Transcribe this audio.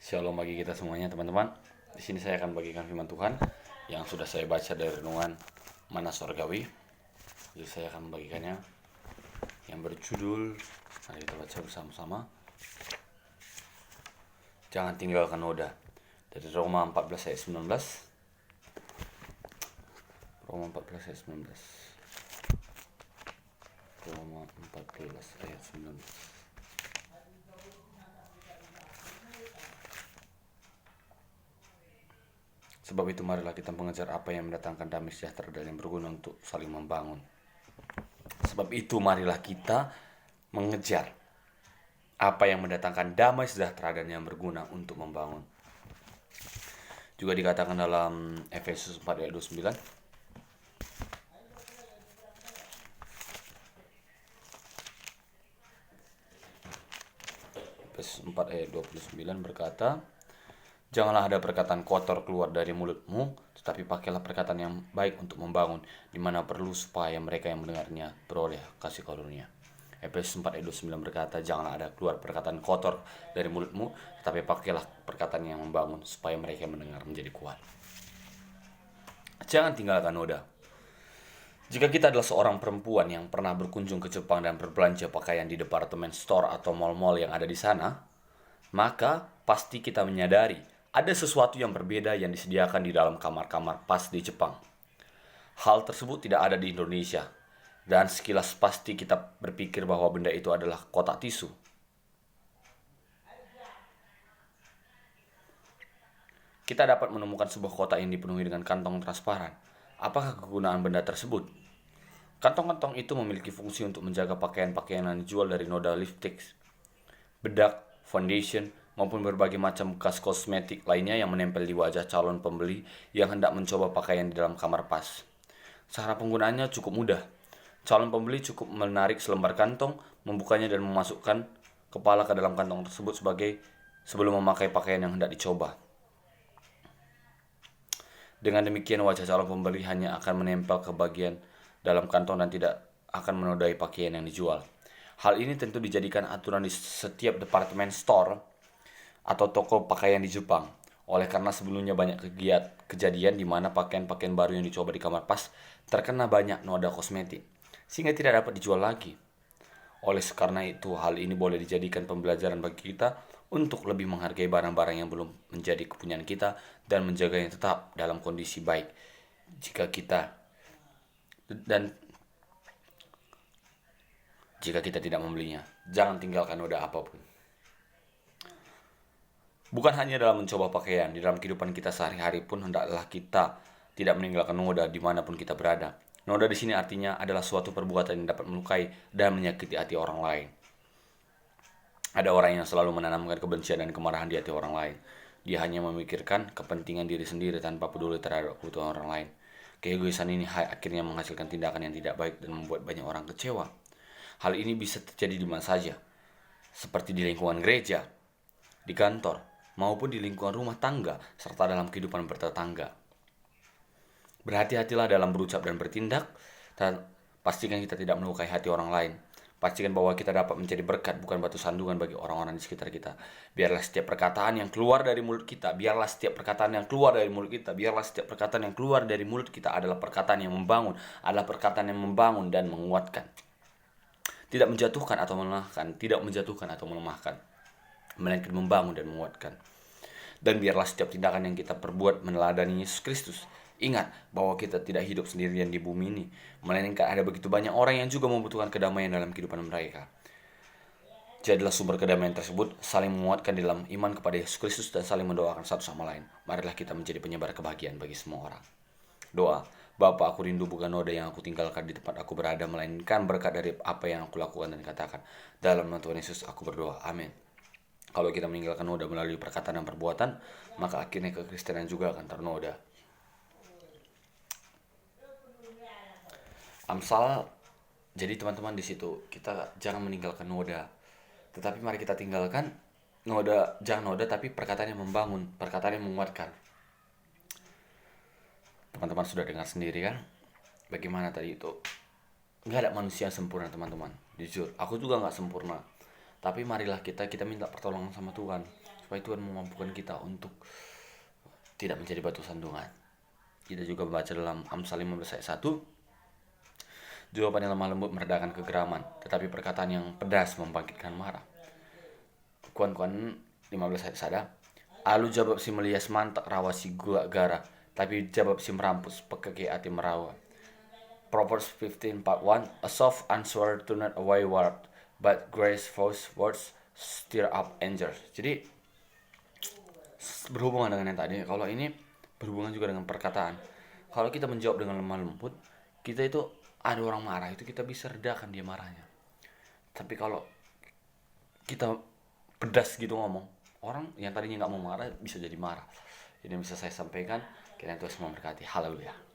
Shalom bagi kita semuanya teman-teman. Di sini saya akan bagikan firman Tuhan yang sudah saya baca dari renungan Mana Surgawi. Jadi saya akan membagikannya yang berjudul, mari kita baca bersama-sama. Jangan tinggalkan noda, dari Roma 14 ayat 19. Roma 14 ayat 19. Roma 14 ayat 19. Sebab itu marilah kita mengejar apa yang mendatangkan damai sejahtera dan yang berguna untuk saling membangun. Sebab itu marilah kita mengejar apa yang mendatangkan damai sejahtera dan yang berguna untuk membangun. Juga dikatakan dalam Efesus 4 ayat 29. Efesus 4 ayat 29 berkata, janganlah ada perkataan kotor keluar dari mulutmu, tetapi pakailah perkataan yang baik untuk membangun, di mana perlu supaya mereka yang mendengarnya beroleh kasih karunia. Efesus 4 ayat 29 berkata, janganlah ada keluar perkataan kotor dari mulutmu, tetapi pakailah perkataan yang membangun, supaya mereka yang mendengar menjadi kuat. Jangan tinggalkan noda. Jika kita adalah seorang perempuan yang pernah berkunjung ke Jepang dan berbelanja pakaian di departemen store atau mall-mall yang ada di sana, maka pasti kita menyadari ada sesuatu yang berbeda yang disediakan di dalam kamar-kamar pas di Jepang. Hal tersebut tidak ada di Indonesia, dan sekilas pasti kita berpikir bahwa benda itu adalah kotak tisu. Kita dapat menemukan sebuah kotak yang dipenuhi dengan kantong transparan. Apakah kegunaan benda tersebut? Kantong-kantong itu memiliki fungsi untuk menjaga pakaian-pakaian yang dijual dari noda lipstick, bedak, foundation, maupun berbagai macam bekas kosmetik lainnya yang menempel di wajah calon pembeli yang hendak mencoba pakaian di dalam kamar pas. Cara penggunaannya cukup mudah. Calon pembeli cukup menarik selembar kantong, membukanya dan memasukkan kepala ke dalam kantong tersebut sebelum memakai pakaian yang hendak dicoba. Dengan demikian wajah calon pembeli hanya akan menempel ke bagian dalam kantong dan tidak akan menodai pakaian yang dijual. Hal ini tentu dijadikan aturan di setiap departemen store atau toko pakaian di Jepang. Oleh karena sebelumnya banyak kejadian di mana pakaian-pakaian baru yang dicoba di kamar pas terkena banyak noda kosmetik, sehingga tidak dapat dijual lagi. Oleh karena itu, hal ini boleh dijadikan pembelajaran bagi kita untuk lebih menghargai barang-barang yang belum menjadi kepunyaan kita dan menjaganya tetap dalam kondisi baik jika kita tidak membelinya. Jangan tinggalkan noda apapun. Bukan hanya dalam mencoba pakaian, di dalam kehidupan kita sehari-hari pun hendaklah kita tidak meninggalkan noda dimanapun kita berada. Noda di sini artinya adalah suatu perbuatan yang dapat melukai dan menyakiti hati orang lain. Ada orang yang selalu menanamkan kebencian dan kemarahan di hati orang lain. Dia hanya memikirkan kepentingan diri sendiri tanpa peduli terhadap kebutuhan orang lain. Keegoisan ini akhirnya menghasilkan tindakan yang tidak baik dan membuat banyak orang kecewa. Hal ini bisa terjadi di mana saja, seperti di lingkungan gereja, di kantor, maupun di lingkungan rumah tangga, serta dalam kehidupan bertetangga. Berhati-hatilah dalam berucap dan bertindak, dan pastikan kita tidak melukai hati orang lain. Pastikan bahwa kita dapat menjadi berkat, bukan batu sandungan bagi orang-orang di sekitar kita. Biarlah setiap perkataan yang keluar dari mulut kita, adalah perkataan yang membangun, dan menguatkan. Tidak menjatuhkan atau melemahkan, melainkan membangun dan menguatkan. Dan biarlah setiap tindakan yang kita perbuat meneladani Yesus Kristus. Ingat bahwa kita tidak hidup sendirian di bumi ini, melainkan ada begitu banyak orang yang juga membutuhkan kedamaian dalam kehidupan mereka. Jadilah sumber kedamaian tersebut, saling menguatkan dalam iman kepada Yesus Kristus dan saling mendoakan satu sama lain. Marilah kita menjadi penyebar kebahagiaan bagi semua orang. Doa. Bapa, aku rindu bukan noda yang aku tinggalkan di tempat aku berada, melainkan berkat dari apa yang aku lakukan dan katakan. Dalam nama Tuhan Yesus aku berdoa. Amin. Kalau kita meninggalkan noda melalui perkataan dan perbuatan, maka akhirnya kekristenan juga akan ternoda. Amsal, jadi teman-teman di situ kita jangan meninggalkan noda, tetapi mari kita tinggalkan noda, jangan noda tapi perkataan yang membangun, perkataan yang menguatkan. Teman-teman sudah dengar sendiri kan, bagaimana tadi itu? Nggak ada manusia yang sempurna teman-teman. Jujur, aku juga nggak sempurna. Tapi marilah kita minta pertolongan sama Tuhan supaya Tuhan memampukan kita untuk tidak menjadi batu sandungan. Kita juga baca dalam Amsal 15 ayat 1, jawaban yang lemah lembut meredakan kegeraman, tetapi perkataan yang pedas membangkitkan marah. Kuan 15 ayat 1, alu jawab si melias mantak rawa si gua gara, tapi jawab si merampus pekeke ati merawa. Proverbs 15 part 1, a soft answer turneth away wrath, but graceful words stir up anger. Jadi berhubungan dengan yang tadi, kalau ini berhubungan juga dengan perkataan. Kalau kita menjawab dengan lemah lembut, kita itu ada orang marah itu kita bisa redakan dia marahnya. Tapi kalau kita pedas gitu ngomong, orang yang tadinya nggak mau marah bisa jadi marah. Ini bisa saya sampaikan. Kiranya Tuhan semua memberkati. Haleluya.